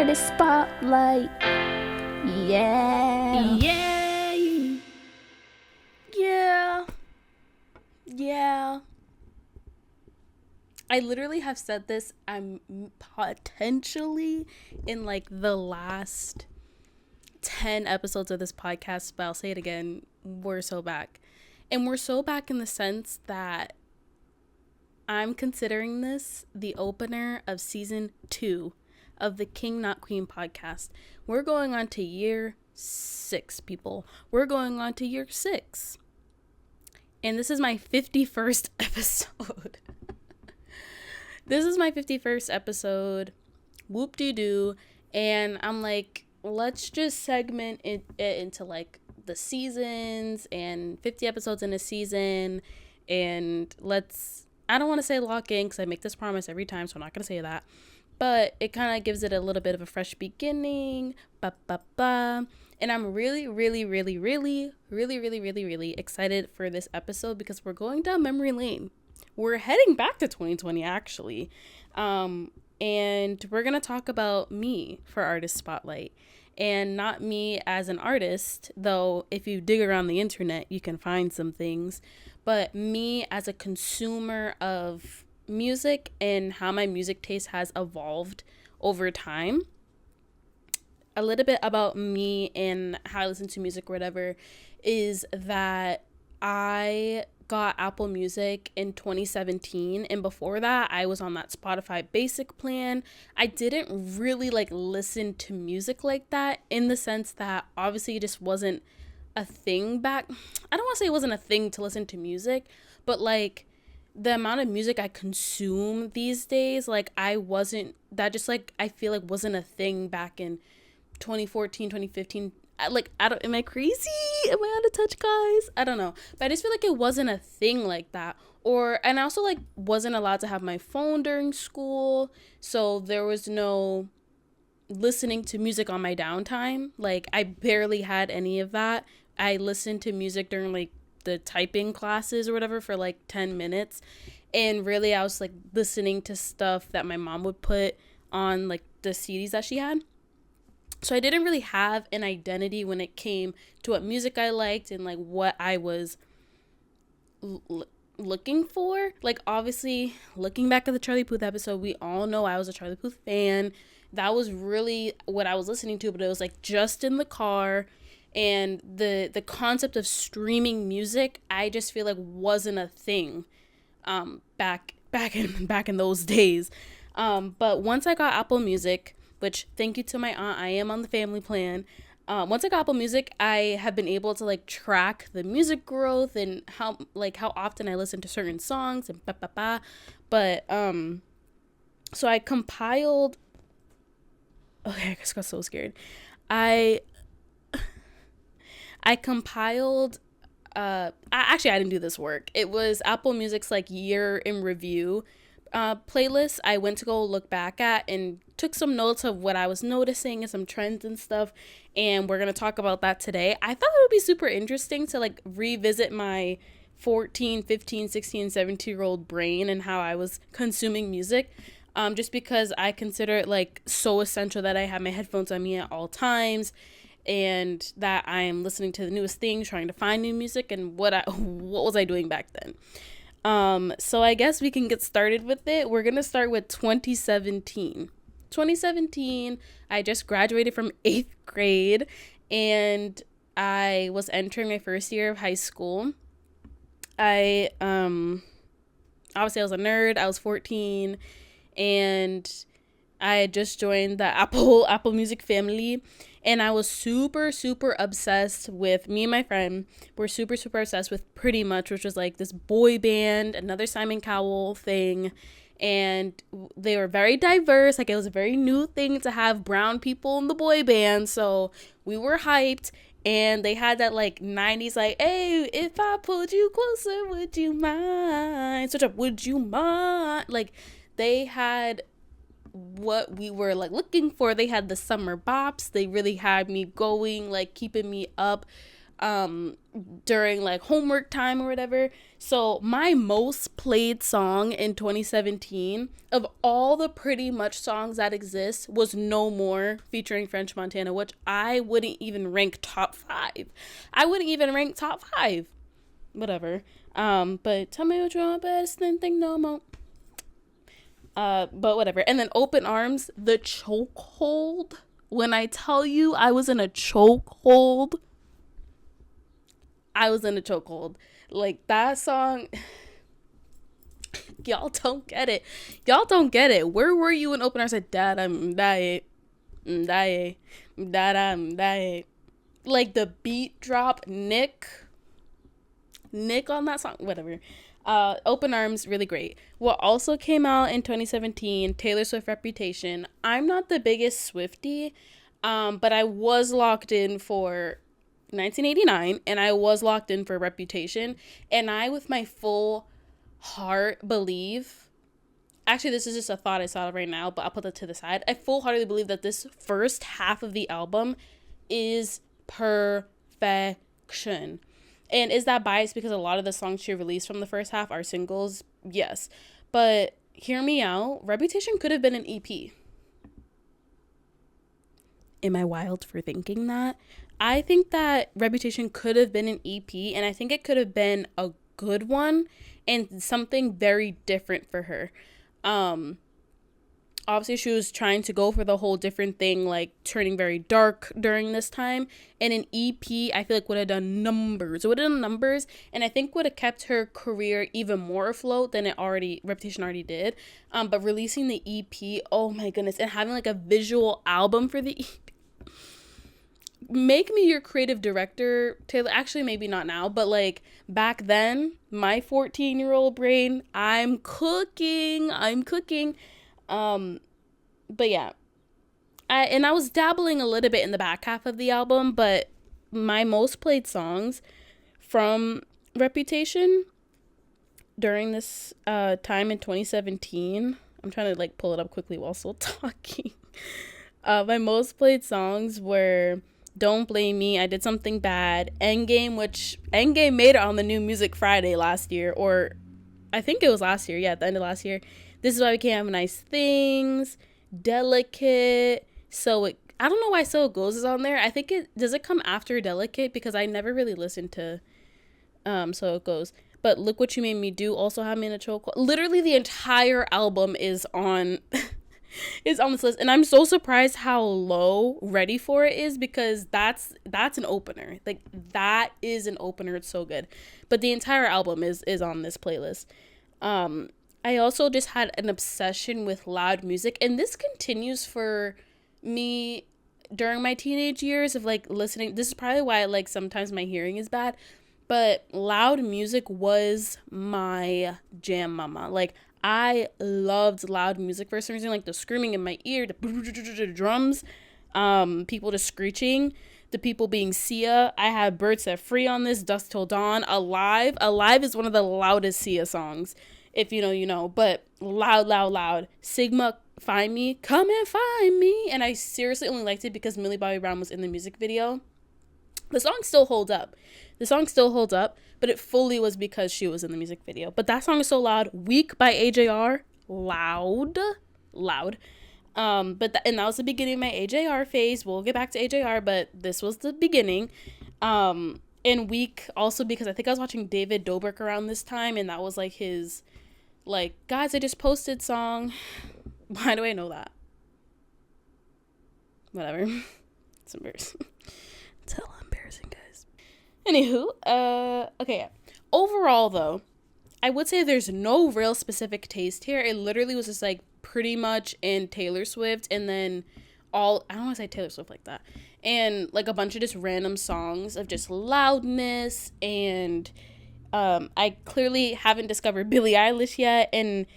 Artist Spotlight. Yeah. Yay! Yeah. Yeah. I literally have said this, I'm potentially in like the last 10 episodes of this podcast, but I'll say it again, we're so back. And we're so back in the sense that I'm considering this the opener of season 2 of the King Not Queen podcast. We're going on to year 6, people. We're going on to year 6. And this is my 51st episode. This is my 51st episode. Whoop-de-doo. And I'm like, let's just segment it into like the seasons and 50 episodes in a season. And I don't want to say lock in because I make this promise every time, so I'm not going to say that. But it kind of gives it a little bit of a fresh beginning. And I'm really excited for this episode because we're going down memory lane. We're heading back to 2020, actually. And we're going to talk about me for Artist Spotlight. And not me as an artist, though if you dig around the internet, you can find some things. But me as a consumer of music and how my music taste has evolved over time. A little bit about me and how I listen to music or whatever is that I got Apple Music in 2017, and before that I was on that Spotify basic plan. I didn't really like listen to music like that, in the sense that obviously it just wasn't a thing back. I don't want to say it wasn't a thing to listen to music, but like the amount of music I consume these days, like I feel like wasn't a thing back in 2014, 2015. Am I crazy? Am I out of touch, guys? I don't know. But I just feel like it wasn't a thing like that. And I also like wasn't allowed to have my phone during school. So there was no listening to music on my downtime. Like I barely had any of that. I listened to music during like the typing classes or whatever for like 10 minutes. And really I was like listening to stuff that my mom would put on like the CDs that she had. So I didn't really have an identity when it came to what music I liked and like what I was looking for. Like obviously looking back at the Charlie Puth episode, we all know I was a Charlie Puth fan. That was really what I was listening to, but it was like just in the car. And the concept of streaming music, I just feel like wasn't a thing back in those days. But once I got Apple Music, which thank you to my aunt, I am on the family plan. Once I got Apple Music, I have been able to like track the music growth and how often I listen to certain songs and But so I compiled. Okay, I just got so scared. I compiled. I didn't do this work. It was Apple Music's like year in review playlist. I went to go look back at and took some notes of what I was noticing and some trends and stuff, and we're gonna talk about that today. I thought it would be super interesting to like revisit my 14, 15, 16, 17-year-old brain and how I was consuming music, just because I consider it like so essential that I have my headphones on me at all times and that I am listening to the newest things, trying to find new music, and what was I doing back then. So I guess we can get started with it. We're going to start with 2017. 2017, I just graduated from 8th grade and I was entering my first year of high school. Obviously I was a nerd. I was 14 and I had just joined the Apple Music family. And I was super obsessed with, me and my friend were super obsessed with Pretty Much, which was like this boy band, another Simon Cowell thing. And they were very diverse. Like it was a very new thing to have brown people in the boy band. So we were hyped. And they had that like 90s like, hey, if I pulled you closer, would you mind? Switch up, would you mind? Like they had what we were like looking for. They had the summer bops. They really had me going, like keeping me up. during like homework time or whatever. So my most played song in 2017 of all the Pretty Much songs that exist was No More featuring French Montana, which I wouldn't even rank top 5. I wouldn't even rank top 5. Whatever. But tell me what you want best, then think no more. But whatever. And then Open Arms, the chokehold. When I tell you I was in a chokehold, I was in a chokehold. Like, that song, y'all don't get it. Y'all don't get it. Where were you when Open Arms said, Dad, I'm dying. Dad, I'm dying. Like, the beat drop, Nick on that song, whatever. Open Arms, really great. What also came out in 2017, Taylor Swift Reputation. I'm not the biggest Swiftie, but I was locked in for 1989, and I was locked in for Reputation, and I, with my full heart, believe, actually, this is just a thought I saw right now, but I'll put that to the side. I full-heartedly believe that this first half of the album is perfection. And is that biased because a lot of the songs she released from the first half are singles? Yes. But hear me out. Reputation could have been an EP. Am I wild for thinking that? I think that Reputation could have been an EP, and I think it could have been a good one and something very different for her. Obviously she was trying to go for the whole different thing, like turning very dark during this time, and an EP I feel like would have done numbers. It would have done numbers, and I think would have kept her career even more afloat than Reputation already did. But releasing the EP, oh my goodness, and having like a visual album for the EP. Make me your creative director, Taylor. Actually, maybe not now, but like back then, my 14-year-old brain, I'm cooking. But yeah, I was dabbling a little bit in the back half of the album, but my most played songs from Reputation during this time in 2017, I'm trying to like pull it up quickly while still talking. My most played songs were Don't Blame Me, I Did Something Bad, Endgame, which Endgame made it on the New Music Friday last year, or I think it was last year, at the end of last year. This Is Why We Can't Have Nice Things, Delicate, I don't know why So It Goes is on there. I think does it come after Delicate? Because I never really listened to So It Goes. But Look What You Made Me Do also had me in a chokehold. Literally the entire album is on is on this list, and I'm so surprised how low Ready For It is, because that's an opener. Like, that is an opener. It's so good. But the entire album is on this playlist. I also just had an obsession with loud music, and this continues for me during my teenage years of like listening. This is probably why like sometimes my hearing is bad, but loud music was my jam, mama. Like, I loved loud music for some reason, like the screaming in my ear, the drums, people just screeching, the people being Sia. I had Birds Set Free on this, Dusk Till Dawn, Alive. Alive is one of the loudest Sia songs. If you know, you know. But loud. Sigma, Find Me, Come and Find Me. And I seriously only liked it because Millie Bobby Brown was in the music video. The song still holds up, but it fully was because she was in the music video. But that song is so loud. Weak by AJR, loud. And that was the beginning of my AJR phase. We'll get back to AJR, but this was the beginning. And Weak also because I think I was watching David Dobrik around this time, and that was like his, like, guys, I just posted song. Why do I know that? Whatever. It's embarrassing. It's hella embarrassing, guys. Anywho, okay, yeah. Overall, though, I would say there's no real specific taste here. It literally was just, like, pretty much in Taylor Swift, and then I don't want to say Taylor Swift like that, and, like, a bunch of just random songs of just loudness, and, I clearly haven't discovered Billie Eilish yet, and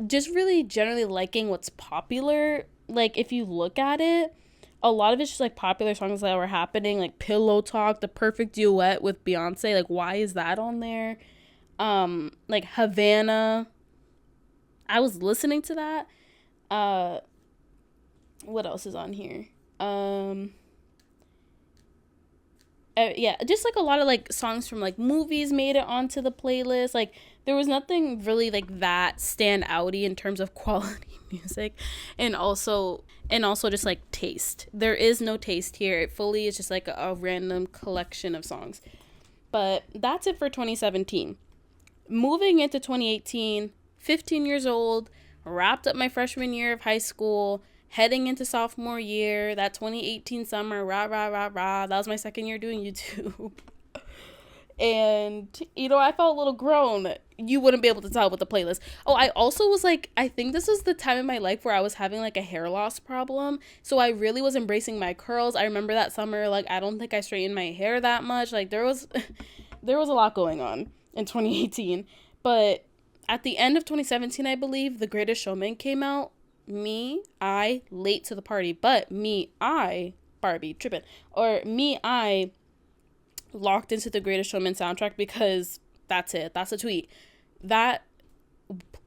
just really generally liking what's popular. Like, if you look at it, a lot of it's just like popular songs that were happening, like Pillow Talk, The Perfect Duet with Beyonce. Like, why is that on there? Like Havana. I was listening to that. What else is on here? Yeah, just like a lot of like songs from like movies made it onto the playlist. Like there was nothing really like that stand outy in terms of quality music, and also just like taste. There is no taste here. It fully is just like a random collection of songs. But that's it for 2017. Moving into 2018, 15 years old, wrapped up my freshman year of high school, heading into sophomore year, that 2018 summer, rah, rah, rah, rah. That was my second year doing YouTube. And, I felt a little grown. You wouldn't be able to tell with the playlist. Oh, I also was like, I think this was the time in my life where I was having like a hair loss problem. So I really was embracing my curls. I remember that summer, like, I don't think I straightened my hair that much. Like, there was a lot going on in 2018. But at the end of 2017, I believe, The Greatest Showman came out. Late to the party, but Barbie, tripping. I locked into The Greatest Showman soundtrack because that's it. That's a tweet.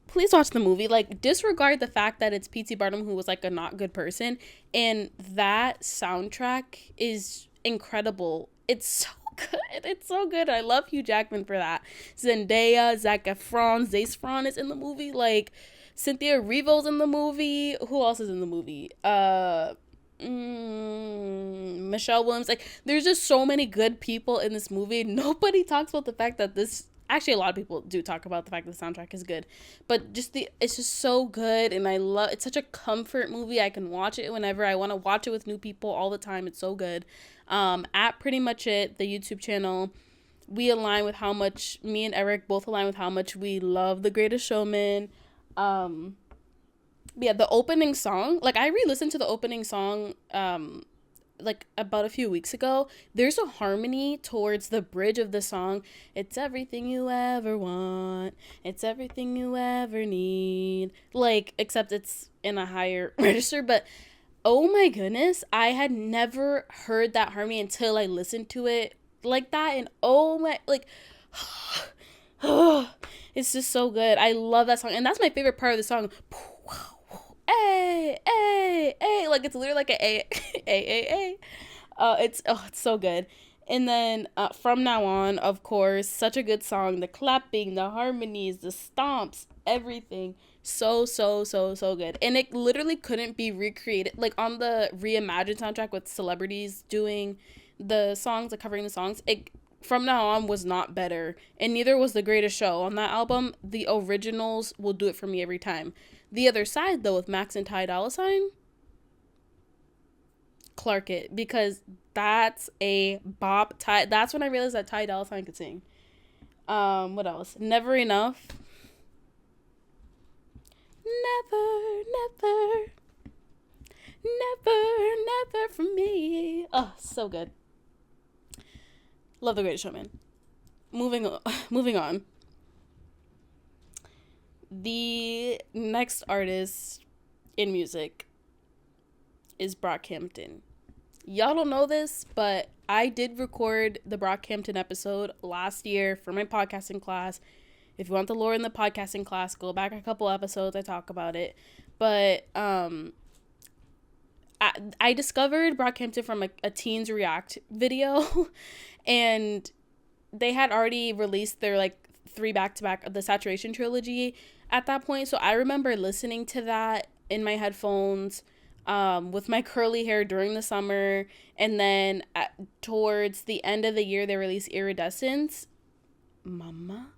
Please watch the movie. Like, disregard the fact that it's P.T. Barnum, who was like a not good person. And that soundtrack is incredible. It's so good. It's so good. I love Hugh Jackman for that. Zendaya, Zac Efron, Zac Efron is in the movie. Like, Cynthia Erivo's in the movie. Who else is in the movie? Michelle Williams. Like, there's just so many good people in this movie. Nobody talks about the fact that actually a lot of people do talk about the fact that the soundtrack is good, but it's just so good. And it's such a comfort movie. I can watch it whenever I want to watch it with new people all the time. It's so good. At Pretty Much It, the YouTube channel, we align with how much me and Eric both align with how much we love The Greatest Showman. Yeah, the opening song, like, I re-listened to the opening song like about a few weeks ago. There's a harmony towards the bridge of the song. It's everything you ever want, it's everything you ever need, like, except it's in a higher register. But oh my goodness, I had never heard that harmony until I listened to it like that. And oh my, like, it's just so good. I love that song, and that's my favorite part of the song. Hey, like, it's literally like a. It's so good. And then From Now On, of course, such a good song. The clapping, the harmonies, the stomps, everything, so good. And it literally couldn't be recreated, like, on the reimagined soundtrack with celebrities doing the songs, like, covering the songs. From Now On was not better, and neither was The Greatest Show on that album. The originals will do it for me every time. The Other Side, though, with Max and Ty Dolla $ign, Clark It, because that's a bop. That's when I realized that Ty Dolla $ign could sing. What else? Never Enough. Never for me. Oh, so good. Love The Greatest Showman. Moving on. The next artist in music is Brockhampton. Y'all don't know this, but I did record the Brockhampton episode last year for my podcasting class. If you want the lore in the podcasting class, go back a couple episodes. I talk about it. But I discovered Brockhampton from a Teens React video, and they had already released their, like, 3 back-to-back of the Saturation trilogy at that point. So I remember listening to that in my headphones with my curly hair during the summer. And then towards the end of the year, they released Iridescence. Mama,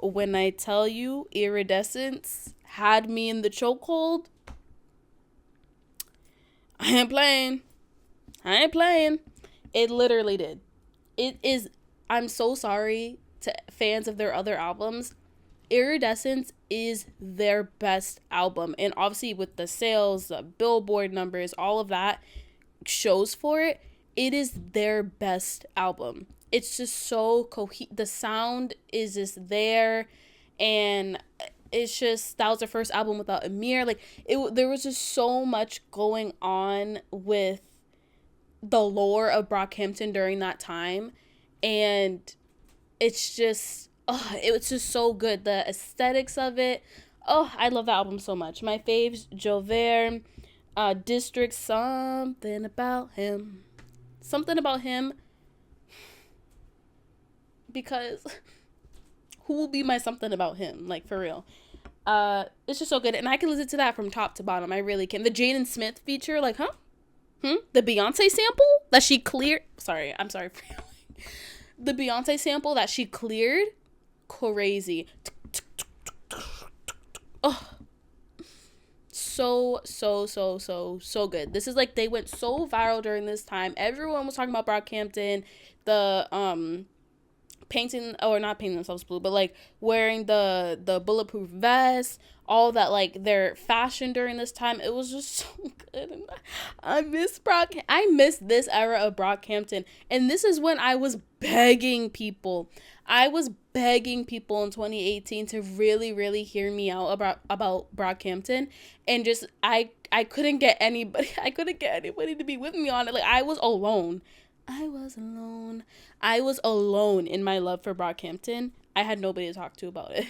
when I tell you Iridescence had me in the chokehold, I ain't playing. It literally did. It is. I'm so sorry to fans of their other albums. Iridescence is their best album. And obviously with the sales, the Billboard numbers, all of that shows for it. It is their best album. It's just so the sound is just there. And it's just, that was their first album without Amir. Like, there was just so much going on with the lore of Brockhampton during that time. And it's just, it was just so good. The aesthetics of it. I love that album so much. My faves, Jover, District, Something About Him. Something about him, because who will be my something about him? Like, for real. It's just so good. And I can listen to that from top to bottom. I really can. The Jaden Smith feature, like, huh? The Beyonce sample that she cleared. I'm sorry. The Beyonce sample that she cleared. Crazy. Oh. So good. This is like, they went so viral during this time. Everyone was talking about Brockhampton. The, painting, or not painting themselves blue, but like wearing the bulletproof vest, all that, like their fashion during this time. It was just so good. And I miss this era of Brockhampton. And this is when I was begging people in 2018 to really hear me out about Brockhampton. And just I couldn't get anybody to be with me on it. Like, I was alone in my love for Brockhampton. I had nobody to talk to about it.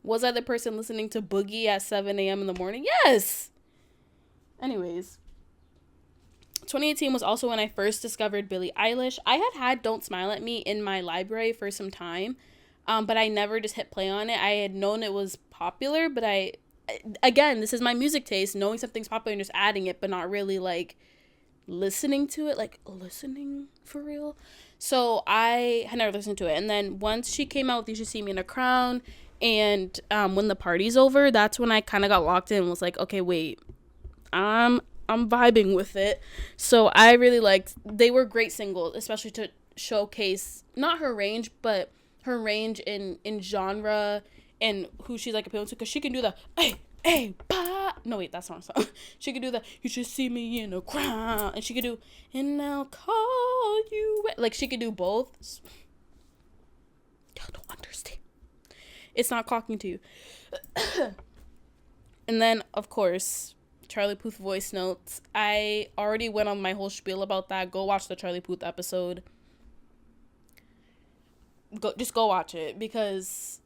Was I the person listening to Boogie at 7 a.m. in the morning? Yes! Anyways. 2018 was also when I first discovered Billie Eilish. I had Don't Smile at Me in my library for some time. But I never just hit play on it. I had known it was popular, but again, this is my music taste. Knowing something's popular and just adding it, but not really, like, listening to it, like listening for real. So I had never listened to it. And then once she came out with You Should See Me in a Crown, and When the Party's Over, that's when I kind of got locked in and was like, okay, wait, I'm vibing with it. So I really liked, they were great singles, especially to showcase not her range, but her range in genre and who she's like appealing to, because she can do the hey, bah. No, wait, that's not a song. She could do the You Should See Me in a Crown, and she could do And I'll Call You. Like, she could do both. Y'all don't understand. It's not clocking to you. And then, of course, Charlie Puth voice notes. I already went on my whole spiel about that. Go watch the Charlie Puth episode. Go watch it, because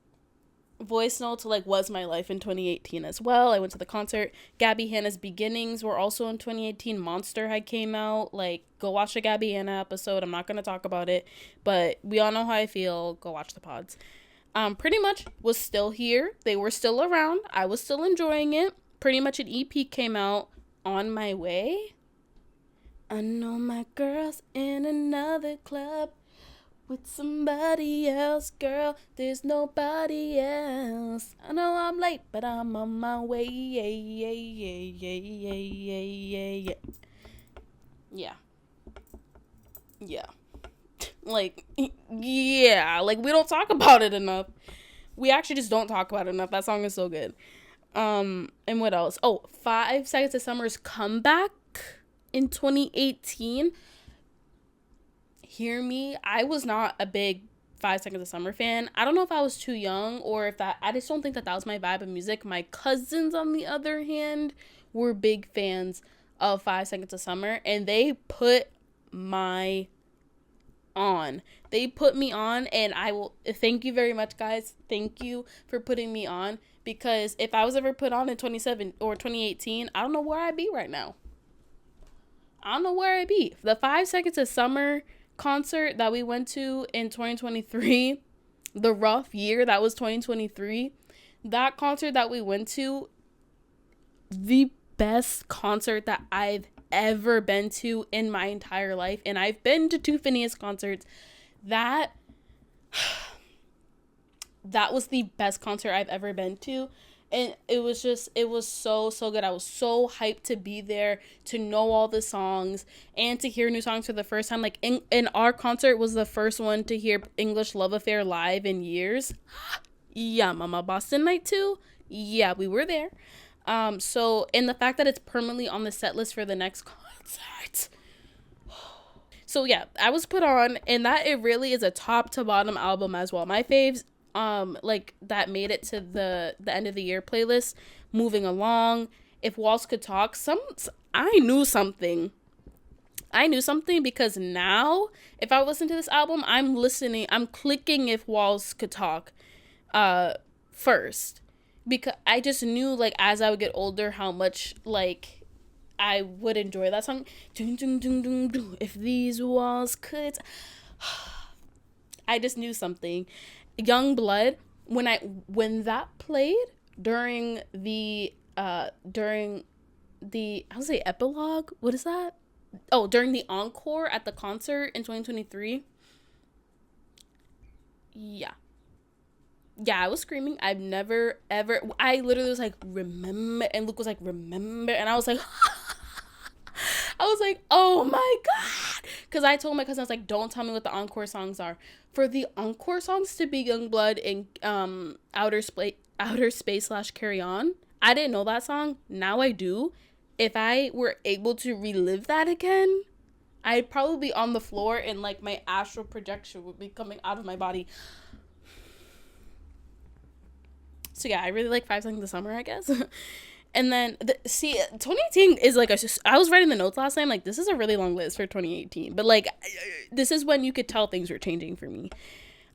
voice notes, like, was my life in 2018 as well. I went to the concert. Gabby Hanna's Beginnings were also in 2018. Monster had came out. Like, go watch the Gabby Hanna episode. I'm not going to talk about it, but we all know how I feel. Go watch the pods. Pretty Much was still here. They were still around. I was still enjoying it. Pretty Much an EP came out. On My Way. I know my girl's in another club with somebody else, girl. There's nobody else. I know I'm late, but I'm on my way. Yeah. Like, yeah. Like, we don't talk about it enough. We actually just don't talk about it enough. That song is so good. And what else? 5 Seconds to Summer's comeback in 2018. Hear me, I was not a big 5 Seconds of Summer fan. I don't know if I was too young, or if I just don't think that was my vibe of music. My cousins, on the other hand, were big fans of 5 Seconds of Summer, and they put me on, and I will thank you very much, guys. Thank you for putting me on, because if I was ever put on in 2018, I don't know where I'd be right now. The 5 Seconds of Summer concert that we went to in 2023, the rough year that was 2023, that concert that we went to, the best concert that I've ever been to in my entire life. And I've been to 2 Phineas concerts. That was the best concert I've ever been to. And it was so good. I was so hyped to be there, to know all the songs, and to hear new songs for the first time. Like, in our concert was the first one to hear English Love Affair live in years. Yeah, Mama, Boston Night 2. Yeah, we were there. So, and the fact that it's permanently on the set list for the next concert. So yeah, I was put on, and that it really is a top to bottom album as well. My faves, like, that made it to the end of the year playlist. Moving Along, If Walls Could Talk. I knew something because now if I listen to this album, I'm clicking If Walls Could Talk first, because I just knew, like, as I would get older, how much, like, I would enjoy that song. Dun, dun, dun, dun, dun. If these walls could, I just knew something. Young Blood, when that played during the I would say epilogue. What is that? Oh, during the encore at the concert in 2023. Yeah. Yeah, I was screaming. I've never ever I literally was like, remember, and Luke was like, remember, and I was like I was like, oh my god. Because I told my cousin, I was like, don't tell me what the encore songs are. For the encore songs to be Youngblood and Outer Space slash Carry On. I didn't know that song. Now I do. If I were able to relive that again, I'd probably be on the floor and like my astral projection would be coming out of my body. So yeah, I really like Five Seconds of Summer, I guess. And then, 2018 is like, I was writing the notes last time, like, this is a really long list for 2018. But, like, this is when you could tell things were changing for me.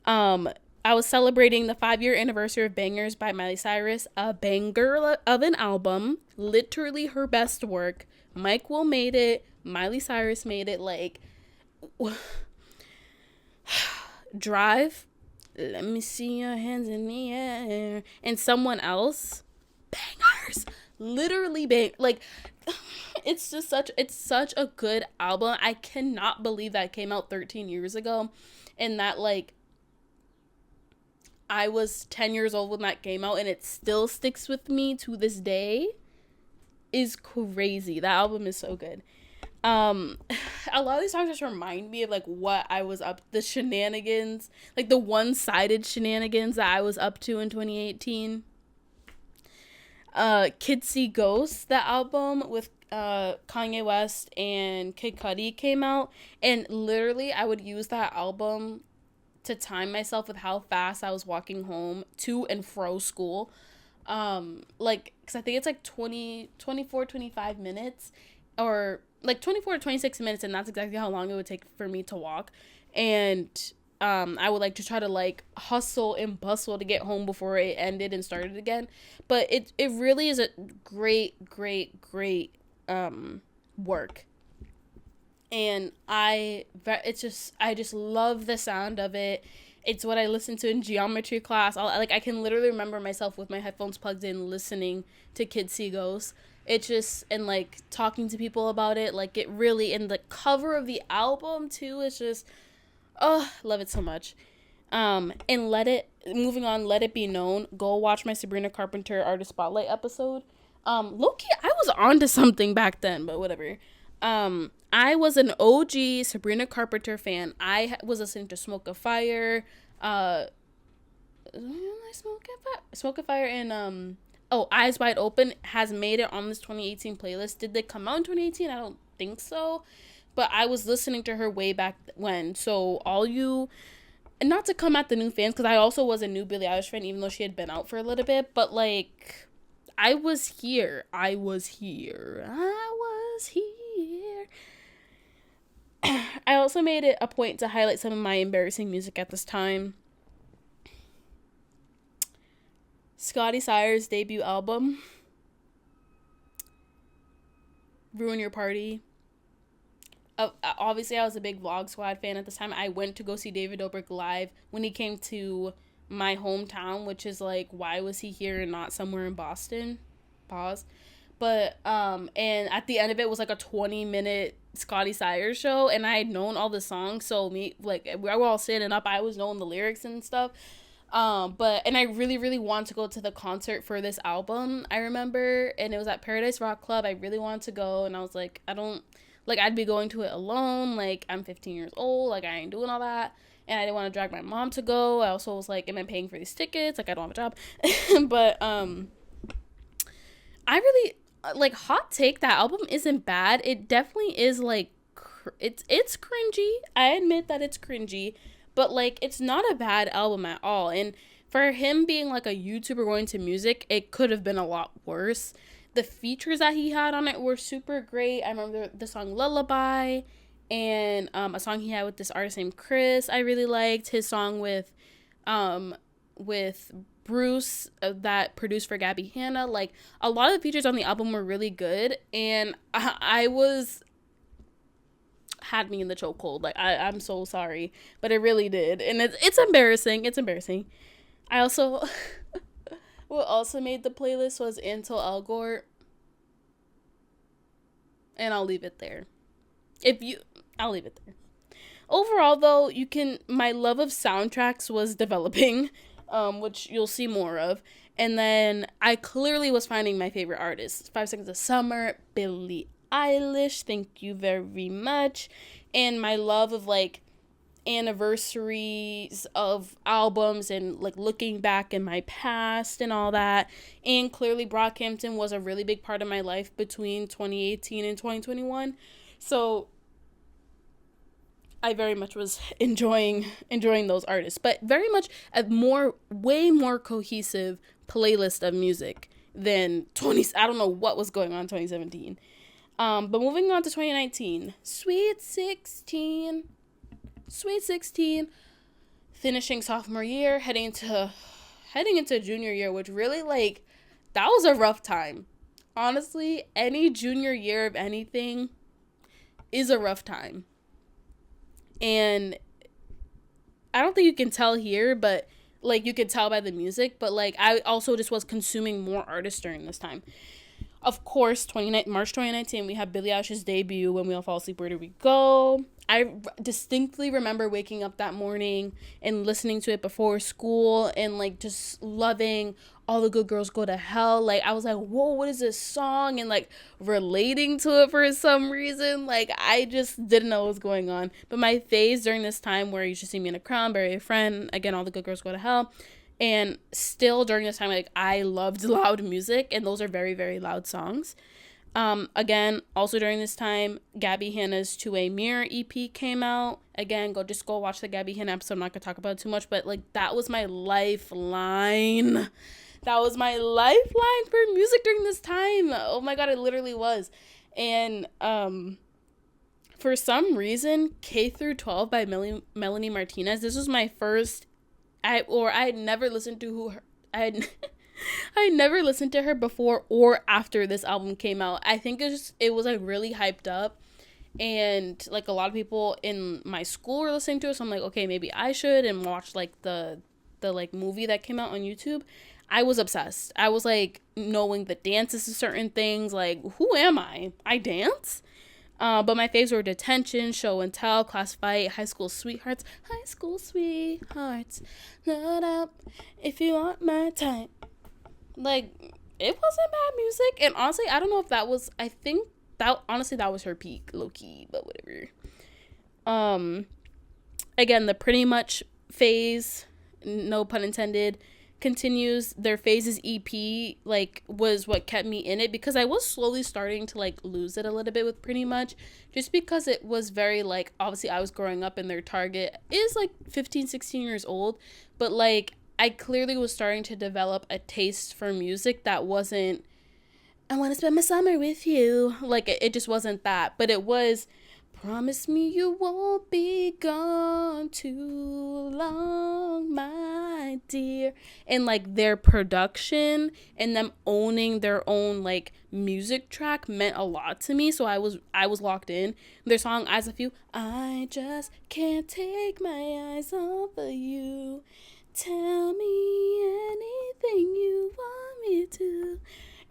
I was celebrating the 5-year anniversary of Bangers by Miley Cyrus, a banger of an album, literally her best work. Mike Will made it, Miley Cyrus made it, like, Drive, let me see your hands in the air, and Someone Else, bangers, literally like it's such a good album. I cannot believe that came out 13 years ago, and that like I was 10 years old when that came out and it still sticks with me to this day is crazy. That album is so good. A lot of these songs just remind me of like what I was the shenanigans, like the one-sided shenanigans that I was up to in 2018. Kids See Ghosts, that album with Kanye West and Kid Cudi came out, and literally I would use that album to time myself with how fast I was walking home to and fro school. Like, because I think it's like 25 minutes, or like 24 to 26 minutes, and that's exactly how long it would take for me to walk. And I would like to try to like hustle and bustle to get home before it ended and started again. But it really is a great work. And I just love the sound of it. It's what I listened to in geometry class. I can literally remember myself with my headphones plugged in listening to Kids See Ghosts. It just, and like talking to people about it, like it really, and the cover of the album too is just, oh, love it so much. And moving on, Let It Be Known. Go watch my Sabrina Carpenter Artist Spotlight episode. Low-key, I was onto something back then, but whatever. I was an OG Sabrina Carpenter fan. I was listening to Smoke a Fire, Smoke a Fire, and Eyes Wide Open has made it on this 2018 playlist. Did they come out in 2018? I don't think so, but I was listening to her way back when. So all you, and not to come at the new fans, because I also was a new Billie Eilish fan, even though she had been out for a little bit, but like, I was here. I also made it a point to highlight some of my embarrassing music at this time. Scotty Sires' debut album, Ruin Your Party. Obviously, I was a big Vlog Squad fan at this time. I went to go see David Dobrik live when he came to my hometown, which is like, why was he here and not somewhere in Boston? Pause. But and at the end of it was like a 20-minute Scotty Sires show, and I had known all the songs, so we were all standing up, I was knowing the lyrics and stuff. And I really wanted to go to the concert for this album, I remember, and it was at Paradise Rock Club. I really wanted to go, and I was like, I'd be going to it alone, like, I'm 15 years old, like, I ain't doing all that, and I didn't want to drag my mom to go. I also was like, am I paying for these tickets? Like, I don't have a job. But I really, like, hot take, that album isn't bad. It definitely is, like, it's cringy. I admit that it's cringy, but, like, it's not a bad album at all. And for him being, like, a YouTuber going to music, it could have been a lot worse. The features that he had on it were super great. I remember the song Lullaby, and a song he had with this artist named Chris I really liked. His song with Bruce that produced for Gabby Hanna. Like, a lot of the features on the album were really good, and I was had me in the chokehold. Like, I'm so sorry, but it really did, and it's embarrassing. It's embarrassing. I also what also made the playlist was Ansel Elgort, and I'll leave it there. I'll leave it there. Overall, though, my love of soundtracks was developing, which you'll see more of. And then I clearly was finding my favorite artists. 5 Seconds of Summer, Billie Eilish, thank you very much. And my love of, like, anniversaries of albums and, like, looking back in my past and all that. And clearly Brockhampton was a really big part of my life between 2018 and 2021. So I very much was enjoying those artists, but very much a way more cohesive playlist of music than I don't know what was going on in 2017. But moving on to 2019, Sweet 16, finishing sophomore year, heading into junior year, which really, like, that was a rough time. Honestly, any junior year of anything is a rough time. And I don't think you can tell here, but, like, you can tell by the music, but, like, I also just was consuming more artists during this time. Of course, March 2019, we have Billie Eilish's debut, When We All Fall Asleep, Where Do We Go? I distinctly remember waking up that morning and listening to it before school and, like, just loving All the Good Girls Go to Hell. Like, I was like, whoa, what is this song? And, like, relating to it for some reason. Like, I just didn't know what was going on. But my phase during this time where You Should See Me in a Crown, Bury a Friend, again, All the Good Girls Go to Hell. And still during this time, like, I loved loud music, and those are very, very loud songs. Again, also during this time, Gabby Hanna's To A Mirror EP came out. Again, go watch the Gabby Hanna episode. I'm not gonna talk about it too much, but, like, that was my lifeline. That was my lifeline for music during this time. Oh my god, it literally was. And for some reason, K through 12 by Melanie Martinez. This was my first. I had never listened to I never listened to her before or after this album came out. I think it was like really hyped up, and, like, a lot of people in my school were listening to it, so I'm like, okay, maybe I should, and watch, like, the like movie that came out on YouTube. I was obsessed. I was, like, knowing the dances to certain things. Like, who am I? I dance? But my faves were Detention, Show and Tell, Class Fight, High School Sweethearts, Load Up, If You Want My Time. Like, it wasn't bad music. And honestly, I don't know if that was, I think that, honestly, that was her peak, low-key, but whatever. Again, the Pretty Much phase, no pun intended, continues. Their Phases EP, like, was what kept me in it, because I was slowly starting to, like, lose it a little bit with Pretty Much, just because it was very, like, obviously I was growing up and their target is, like, 15, 16 years old, but, like, I clearly was starting to develop a taste for music that wasn't, I want to spend my summer with you. Like, it just wasn't that, but it was, promise me you won't be gone too long, my dear. And, like, their production and them owning their own, like, music track meant a lot to me. So I was locked in. Their song Eyes of You, I just can't take my eyes off of you. Tell me anything you want me to.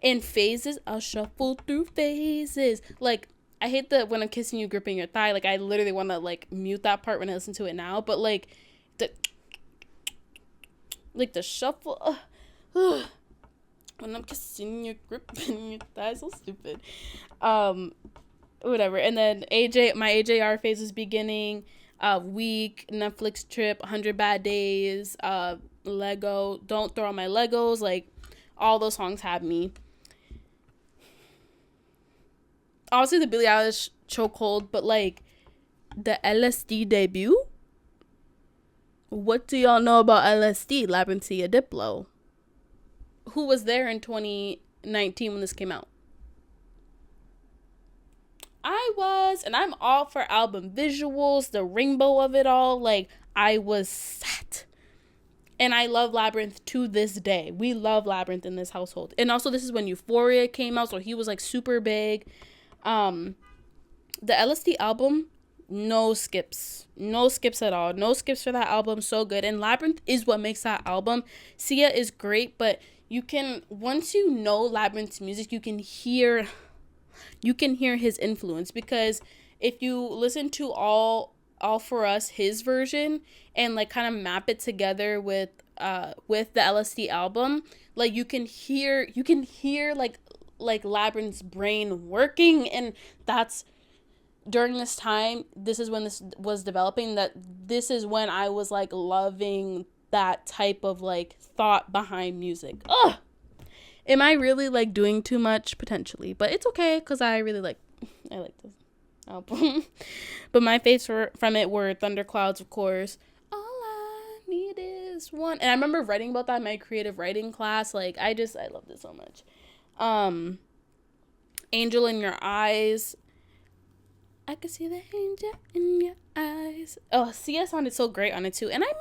And Phases, I'll shuffle through phases. Like, I hate that when I'm kissing you, gripping your thigh. Like, I literally want to, like, mute that part when I listen to it now. But, like, the shuffle. When I'm kissing you, gripping your thigh. So stupid. Whatever. And then my AJR phase is beginning. Week, Netflix Trip, 100 Bad Days, Lego, Don't Throw All My Legos. Like, all those songs had me. Obviously, the Billie Eilish chokehold, but, like, the LSD debut? What do y'all know about LSD? Labyrinthia Diplo. Who was there in 2019 when this came out? I was, and I'm all for album visuals, the rainbow of it all. Like, I was set. And I love Labyrinth to this day. We love Labyrinth in this household. And also, this is when Euphoria came out, so he was like super big. The LSD album, no skips. No skips at all. No skips for that album. So good. And Labyrinth is what makes that album. Sia is great, but you can, once you know Labyrinth's music, you can hear his influence, because if you listen to all for us, his version, and like kind of map it together with the LSD album, like you can hear like Labyrinth's brain working. And that's during this time, this is when this was developing, that this is when I was like loving that type of like thought behind music. Ugh, am I really like doing too much? Potentially, but it's okay, because I like this album. But my faves from it were Thunderclouds, of course. All I need is one. And I remember writing about that in my creative writing class. Like, I love this so much. Angel in Your Eyes. I could see the angel in your eyes. Oh, Sia sounded so great on it too. And I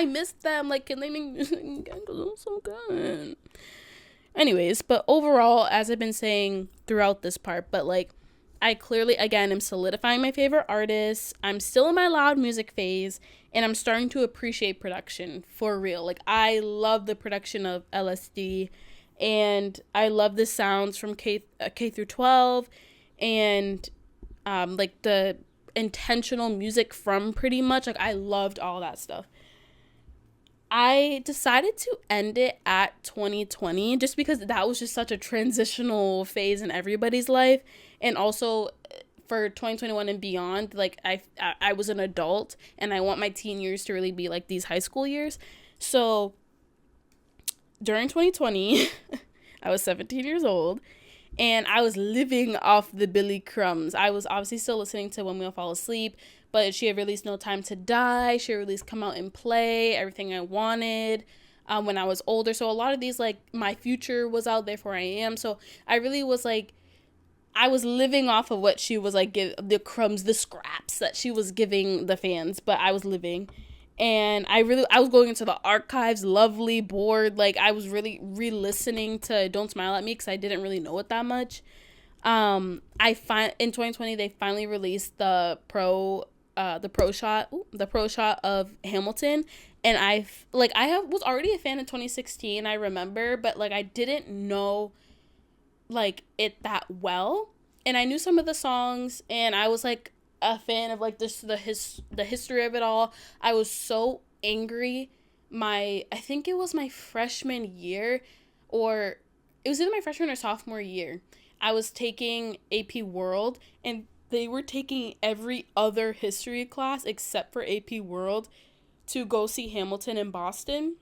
miss them. Like, can they make music again? Because it was so good. Anyways, but overall, as I've been saying throughout this part, but like, I clearly, again, am solidifying my favorite artists. I'm still in my loud music phase, and I'm starting to appreciate production for real. Like, I love the production of LSD, and I love the sounds from K through 12, and like the intentional music from Pretty Much. Like, I loved all that stuff. I decided to end it at 2020 just because that was just such a transitional phase in everybody's life. And also for 2021 and beyond, like I was an adult, and I want my teen years to really be like these high school years. So during 2020, I was 17 years old, and I was living off the Billy Crumbs. I was obviously still listening to When We All Fall Asleep, but she had released No Time to Die. She had released Come Out and Play, Everything I Wanted, when I was older. So a lot of these, like, My Future was out, Therefore I Am. So I really was, like, I was living off of what she was, like, the crumbs, the scraps that she was giving the fans. But I was living. And I was going into the archives, lovely, bored. Like, I was really re-listening to Don't Smile at Me because I didn't really know it that much. In 2020, they finally released the pro shot of Hamilton, and I was already a fan in 2016, I remember, but like I didn't know like it that well, and I knew some of the songs, and I was like a fan of like the history of it all. I was so angry I think it was my freshman year, or it was either my freshman or sophomore year. I was taking AP World, and they were taking every other history class except for AP World to go see Hamilton in Boston.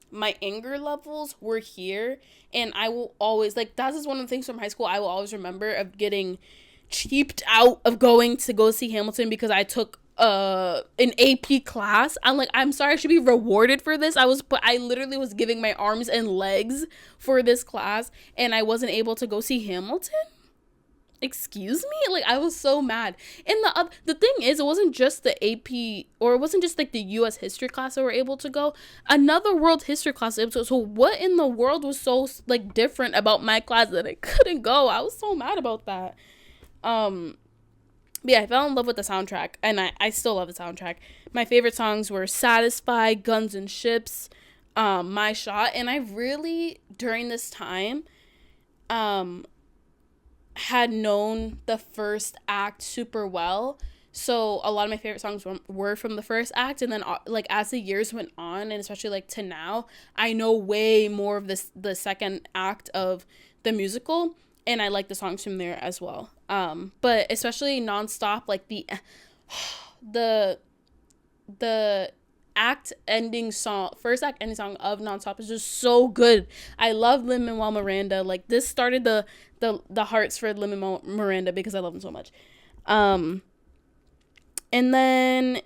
My anger levels were here, and I will always, like, that is one of the things from high school I will always remember, of getting cheaped out of going to go see Hamilton because I took an AP class. I'm like, I'm sorry, I should be rewarded for this. I literally was giving my arms and legs for this class, and I wasn't able to go see Hamilton. Excuse me? Like, I was so mad. And the thing is, it wasn't just the AP, or it wasn't just like the US history class that were able to go. Another world history class. So what in the world was so like different about my class that I couldn't go? I was so mad about that. Yeah, I fell in love with the soundtrack, and I still love the soundtrack. My favorite songs were Satisfy, Guns and Ships, My Shot, and I really, during this time, had known the first act super well. So a lot of my favorite songs were from the first act, and then like as the years went on, and especially like to now, I know way more of the second act of the musical, and I like the songs from there as well. But especially Nonstop, like the act ending song, first act ending song of Nonstop is just so good. I love Lin-Manuel Miranda. Like, this started the hearts for Lin-Manuel Miranda because I love him so much. And then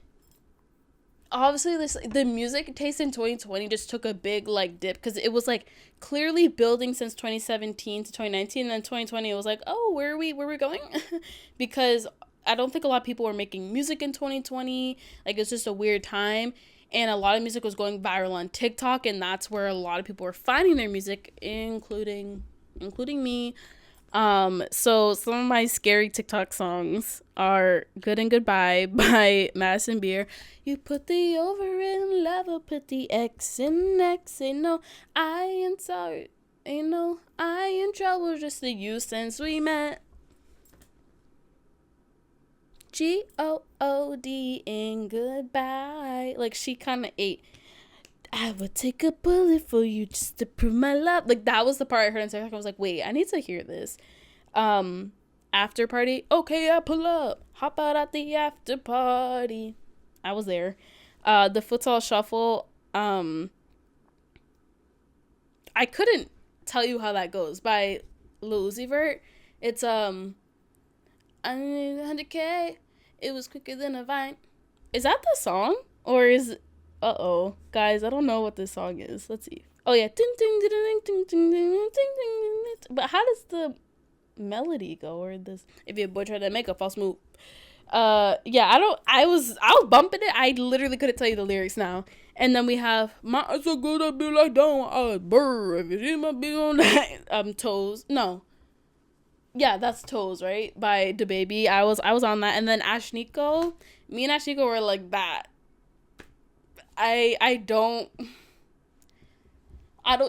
obviously the music taste in 2020 just took a big like dip, because it was like clearly building since 2017 to 2019, and then 2020 it was like, oh, where are we going? Because I don't think a lot of people were making music in 2020. Like, it's just a weird time. and a lot of music was going viral on TikTok, and that's where a lot of people were finding their music, including me. So some of my scary TikTok songs are Good and Goodbye by Madison Beer. You put the over in level, put the X in X, ain't no I in sorry, ain't no I in trouble, just the you since we met. G-O-O-D in goodbye. Like, she kind of ate. I would take a bullet for you just to prove my love. Like, that was the part I heard in TikTok. I was like, wait, I need to hear this. After party. Okay, I pull up. Hop out at the after party. I was there. The Futsal Shuffle. I couldn't tell you how that goes by Lil Uzi Vert. It's, I need 100K. It was quicker than a vine. Is that the song? Or is... Uh-oh. Guys, I don't know what this song is. Let's see. Oh, yeah. But how does the melody go? Or this... If your boy tried to make a false move. Yeah, I was bumping it. I literally couldn't tell you the lyrics now. And then we have... My eyes are good, I be like down. Brr, if you see my big on that... Toes. No. Yeah, that's Toes, right? By DaBaby. I was on that. And then Ashniko. Me and Ashniko were like that. I don't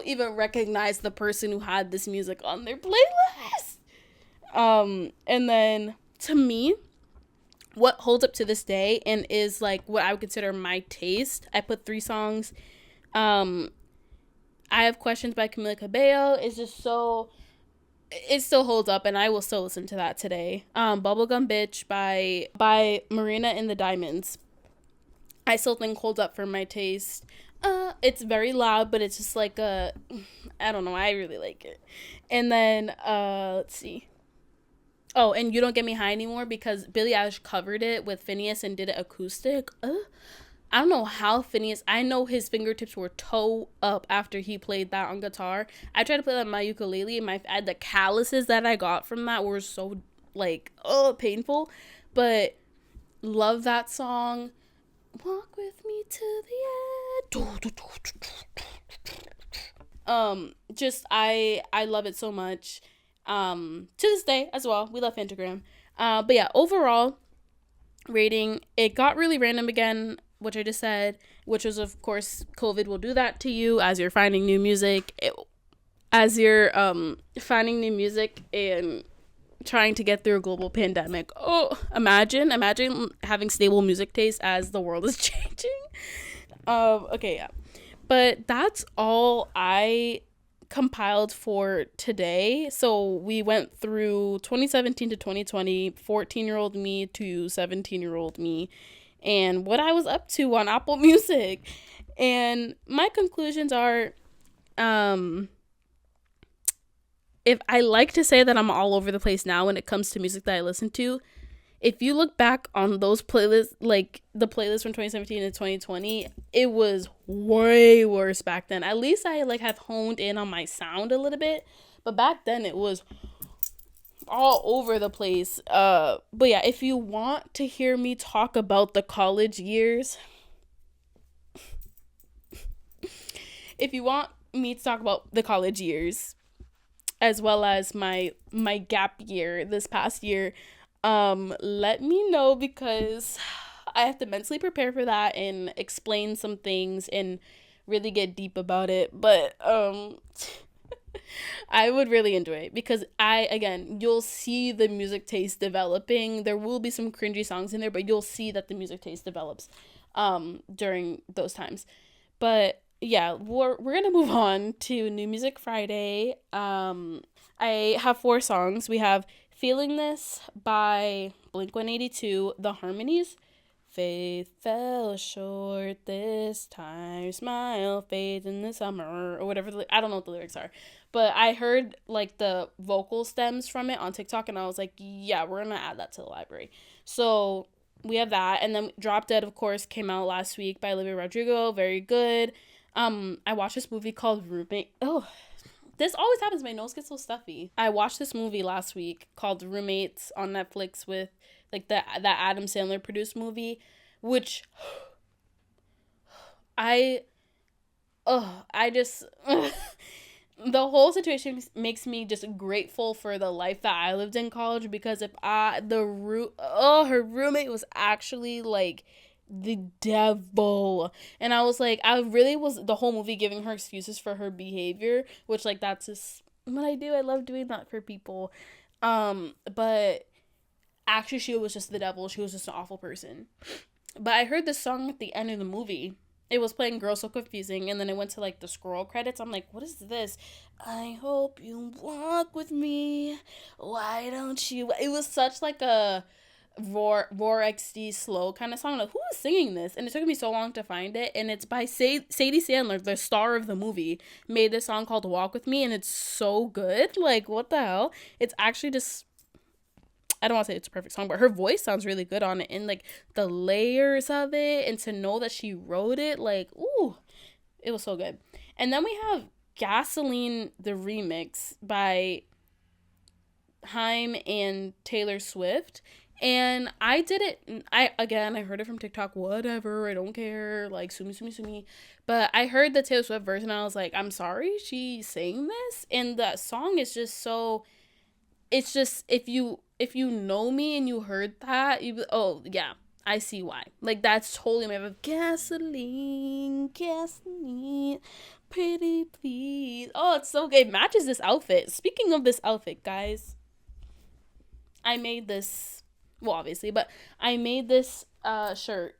even recognize the person who had this music on their playlist. And then to me, what holds up to this day and is like what I would consider my taste. I put 3 songs. I Have Questions by Camila Cabello. It's just so... It still holds up, and I will still listen to that today. Bubblegum Bitch by Marina and the Diamonds. I still think holds up for my taste. It's very loud, but it's just like I don't know, I really like it. And then, let's see. Oh, and You Don't Get Me High Anymore, because Billie Eilish covered it with Phineas and did it acoustic. I don't know how Phineas... I know his fingertips were toe up after he played that on guitar. I tried to play that on my ukulele, and the calluses that I got from that were so, like, painful. But love that song. Walk with me to the end. Just, I love it so much. To this day as well. We love Pentagram. But yeah, overall rating, it got really random again, which I just said, which was, of course, COVID will do that to you as you're finding new music. Finding new music and trying to get through a global pandemic. Oh, imagine having stable music taste as the world is changing. Okay, yeah. But that's all I compiled for today. So we went through 2017 to 2020, 14-year-old me to 17-year-old me, and what I was up to on Apple Music. And my conclusions are, if I like to say that I'm all over the place now when it comes to music that I listen to, if you look back on those playlists, like the playlist from 2017 to 2020, it was way worse back then. At least I have honed in on my sound a little bit, but back then it was all over the place. But yeah, if you want to hear me talk about the college years, if you want me to talk about the college years, as well as my gap year this past year, let me know, because I have to mentally prepare for that and explain some things and really get deep about it. But I would really enjoy it, because you'll see the music taste developing. There will be some cringy songs in there, but you'll see that the music taste develops during those times. But yeah, we're gonna move on to New Music Friday. I have 4 songs. We have Feeling This by Blink-182, The Harmonies. Faith fell short this time, smile fades in the summer, or whatever. I don't know what the lyrics are, but I heard like the vocal stems from it on TikTok, and I was like, yeah, we're gonna add that to the library. So we have that, and then Drop Dead, of course, came out last week by Olivia Rodrigo. Very good. I watched this movie called Roommate. Oh, this always happens. My nose gets so stuffy. I watched this movie last week called Roommates on Netflix with like that Adam Sandler produced movie, which I I just the whole situation makes me just grateful for the life that I lived in college, because if I her roommate was actually like the devil, and I was like, I really was the whole movie giving her excuses for her behavior, which like that's just what I do. I love doing that for people. But actually she was just the devil. She was just an awful person. But I heard this song at the end of the movie. It was playing Girl So Confusing, and then it went to like the scroll credits. I'm like, what is this? I hope you walk with me. Why don't you? It was such like a Roar XD slow kind of song. Like, who was singing this? And it took me so long to find it. And it's by Sadie Sandler, the star of the movie, made this song called Walk With Me, and it's so good. Like, what the hell? It's actually just, I don't want to say it's a perfect song, but her voice sounds really good on it, and like the layers of it, and to know that she wrote it, like, ooh, it was so good. And then we have Gasoline, the remix by Haim and Taylor Swift. And I did it. I heard it from TikTok. Whatever, I don't care. Like, sue me, sue me, sue me. But I heard the Taylor Swift version, and I was like, I'm sorry, she sang this, and that song is just so. It's just, if you know me and you heard that, oh yeah, I see why. Like, that's totally my vibe. Gasoline, gasoline, pretty please. Oh, it's so good. It matches this outfit. Speaking of this outfit, guys, I made this. Well, obviously, but I made this shirt.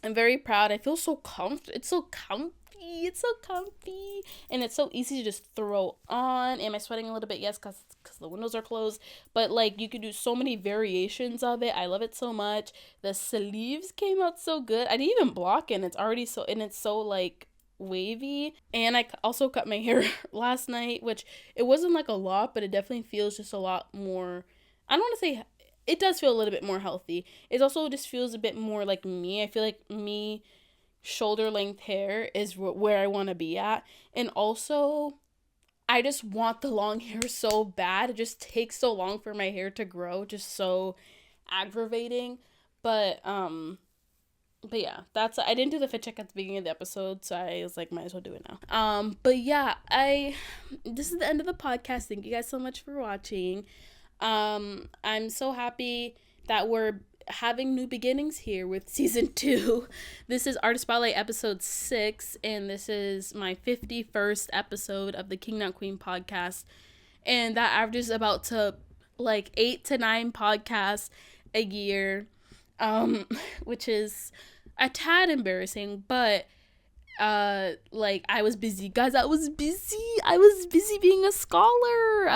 I'm very proud. I feel so comfortable. It's so comfy. It's so comfy. And it's so easy to just throw on. Am I sweating a little bit? Yes, because the windows are closed. But, like, you could do so many variations of it. I love it so much. The sleeves came out so good. I didn't even block it. And it's already so, and it's so, like, wavy. And I also cut my hair last night, which it wasn't, like, a lot, but it definitely feels just a lot more, I don't want to say, it does feel a little bit more healthy. It also just feels a bit more like me. I feel like me, shoulder length hair is where I want to be at. And also, I just want the long hair so bad. It just takes so long for my hair to grow. Just so aggravating. But yeah, I didn't do the fit check at the beginning of the episode, so I was like, might as well do it now. But yeah, this is the end of the podcast. Thank you guys so much for watching. I'm so happy that we're having new beginnings here with season 2. This is Artist Spotlight episode 6, and this is my 51st episode of the King Not Queen podcast, and that averages about to like 8 to 9 podcasts a year, which is a tad embarrassing, but like, I was busy, guys. I was busy being a scholar.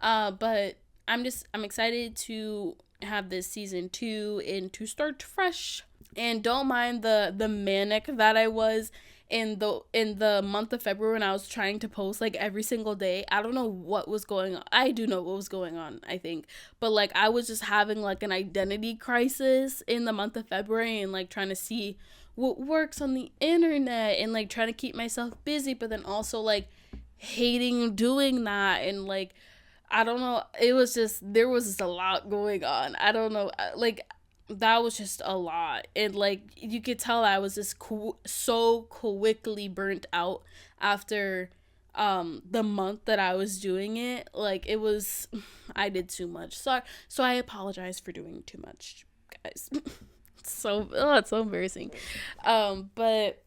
But I'm excited to have this season 2 and to start fresh. And don't mind the manic that I was in the month of February when I was trying to post like every single day. I don't know what was going on. I do know what was going on, I think. But like, I was just having like an identity crisis in the month of February, and like trying to see what works on the internet, and like trying to keep myself busy, but then also like hating doing that. And like, I don't know, there was just a lot going on. I don't know, like, that was just a lot. And like, you could tell I was just so quickly burnt out after the month that I was doing it. Like, it was, I did too much. So I apologize for doing too much, guys. It's so embarrassing. But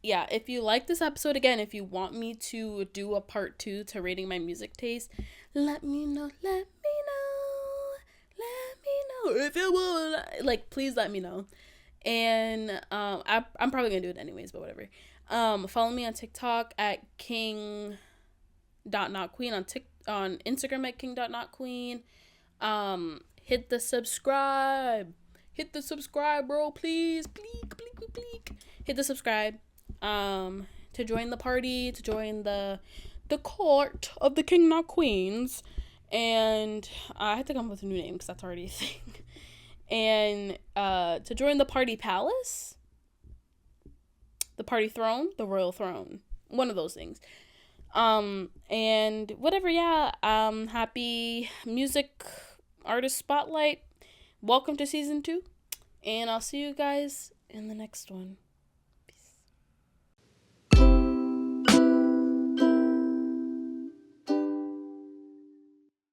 yeah, if you like this episode, again, if you want me to do a part 2 to rating my music taste, let me know. If you will, like, please let me know. And I'm probably gonna do it anyways, but whatever. Follow me on TikTok at king.notqueen, on Instagram at king.notqueen. Hit the subscribe, bro, please. Hit the subscribe to join the party, to join the court of the King Not Queens. And I had to come up with a new name because that's already a thing. And to join the party palace, the party throne, the royal throne, one of those things. And whatever, yeah. Happy music artist spotlight. Welcome to season 2. And I'll see you guys in the next one.